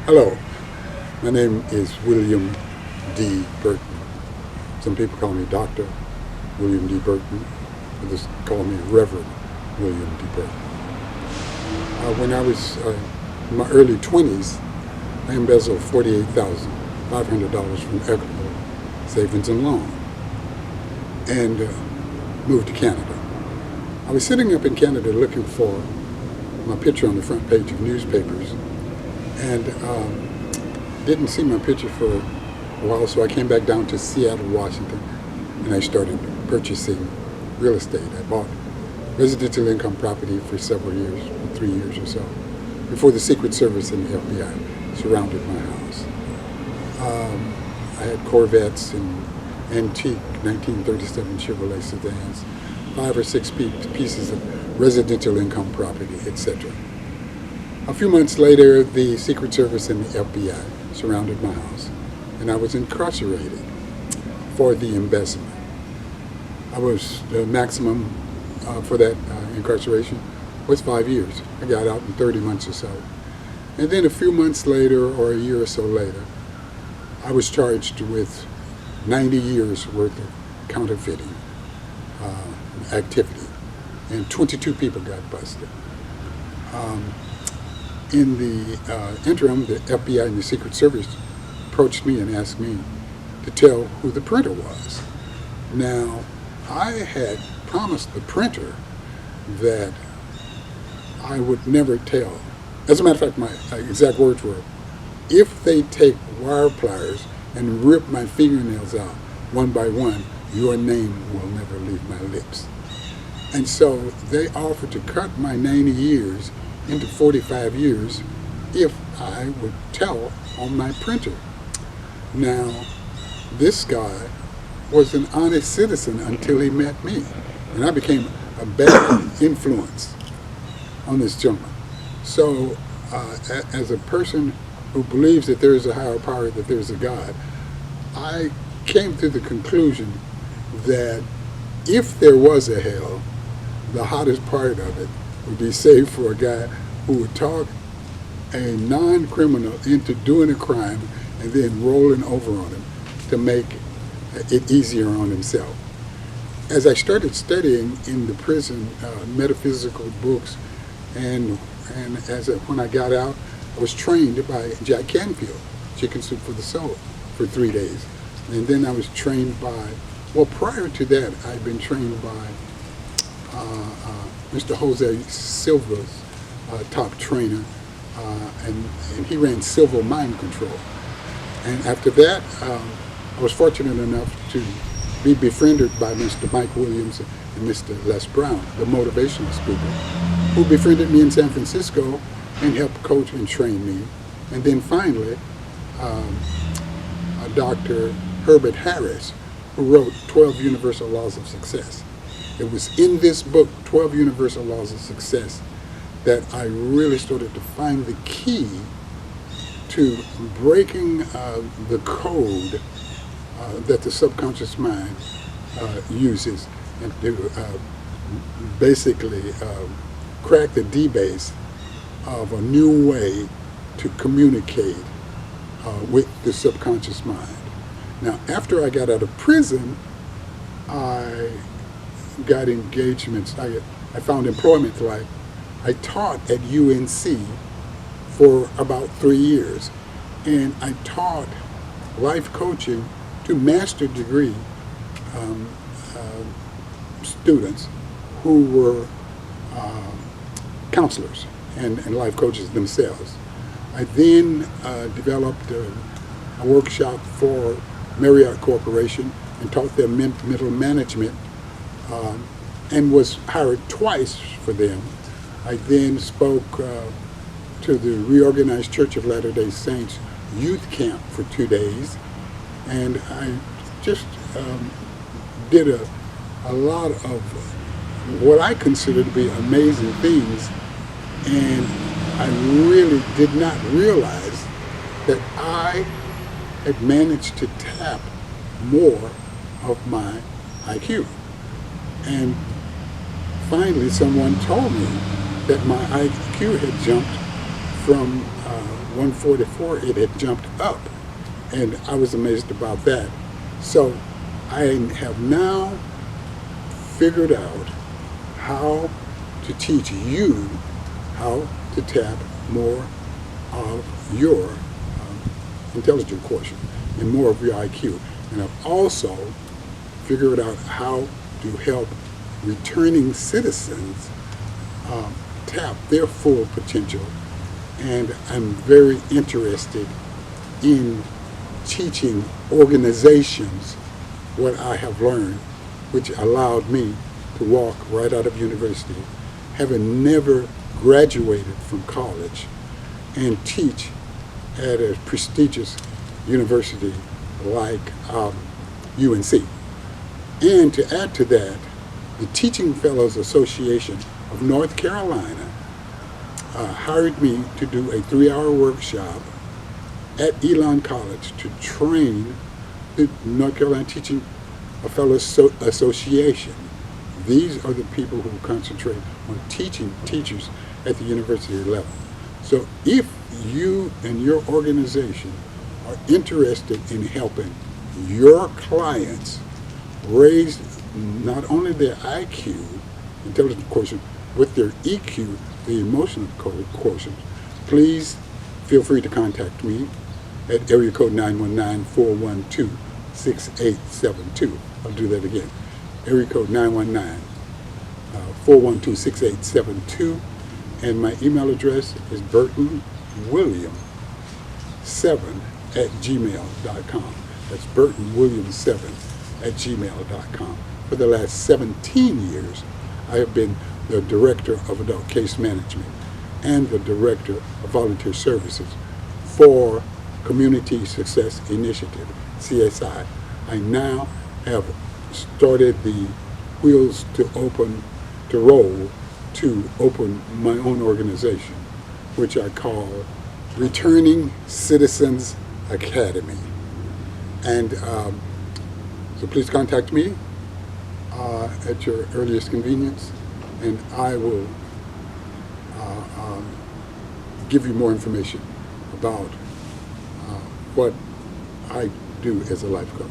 Hello, my name is William D. Burton. Some people call me Dr. William D. Burton. Others call me Reverend William D. Burton. When I was in my early 20s, I embezzled $48,500 from Equitable Savings and Loan and moved to Canada. I was sitting up in Canada looking for my picture on the front page of newspapers and didn't see my picture for a while, so I came back down to Seattle, Washington, and I started purchasing real estate. I bought residential income property for several years, 3 years or so, before the Secret Service and the FBI surrounded my house. I had Corvettes and antique 1937 Chevrolet sedans, 5 or 6 pieces of residential income property, etc. A few months later, the Secret Service and the FBI surrounded my house, and I was incarcerated for the embezzlement. The maximum for that incarceration was 5 years. I got out in 30 months or so. And then a few months later, or a year or so later, I was charged with 90 years worth of counterfeiting activity, and 22 people got busted. In the interim, the FBI and the Secret Service approached me and asked me to tell who the printer was. Now, I had promised the printer that I would never tell. As a matter of fact, my exact words were, if they take wire pliers and rip my fingernails out one by one, your name will never leave my lips. And so they offered to cut my 90 years into 45 years if I would tell on my printer. Now, this guy was an honest citizen until he met me, and I became a bad influence on this gentleman. So, as a person who believes that there is a higher power, that there is a God, I came to the conclusion that if there was a hell, the hottest part of it would be saved for a guy who would talk a non-criminal into doing a crime and then rolling over on him to make it easier on himself. As I started studying in the prison metaphysical books, and when I got out, I was trained by Jack Canfield, Chicken Soup for the Soul, for 3 days. And then I was trained by, well, prior to that, I'd been trained by Mr. Jose Silva's top trainer, and he ran Silva Mind Control. And after that, I was fortunate enough to be befriended by Mr. Mike Williams and Mr. Les Brown, the motivational speaker, who befriended me in San Francisco and helped coach and train me. And then finally, Dr. Herbert Harris, who wrote 12 Universal Laws of Success. It was in this book, 12 Universal Laws of Success, that I really started to find the key to breaking the code that the subconscious mind uses, and to basically crack the D-base of a new way to communicate with the subconscious mind. Now, after I got out of prison, I got engagements. I found employment. I taught at UNC for about 3 years, and I taught life coaching to master degree students who were counselors and life coaches themselves. I then developed a workshop for Marriott Corporation and taught them mental management, and was hired twice for them. I then spoke to the Reorganized Church of Latter-day Saints youth camp for 2 days, and I just did a lot of what I consider to be amazing things, and I really did not realize that I had managed to tap more of my IQ. And finally, someone told me that my IQ had jumped from 144, it had jumped up. And I was amazed about that. So I have now figured out how to teach you how to tap more of your intelligent quotient and more of your IQ. And I've also figured out how to help returning citizens tap their full potential. And I'm very interested in teaching organizations what I have learned, which allowed me to walk right out of university, having never graduated from college, and teach at a prestigious university like UNC. And to add to that, the Teaching Fellows Association of North Carolina hired me to do a 3-hour workshop at Elon College to train the North Carolina Teaching Fellows Association. These are the people who concentrate on teaching teachers at the university level. So if you and your organization are interested in helping your clients raise not only their IQ, intelligence quotient, with their EQ, the emotional quotient, please feel free to contact me at area code 919-412-6872. I'll do that again. Area code 919-412-6872. And my email address is burtonwilliam7@gmail.com. That's burtonwilliam7@gmail.com. For the last 17 years, I have been the Director of Adult Case Management and the Director of Volunteer Services for Community Success Initiative, CSI. I now have started the wheels to roll to open my own organization, which I call Returning Citizens Academy. And so please contact me at your earliest convenience, and I will give you more information about what I do as a life coach.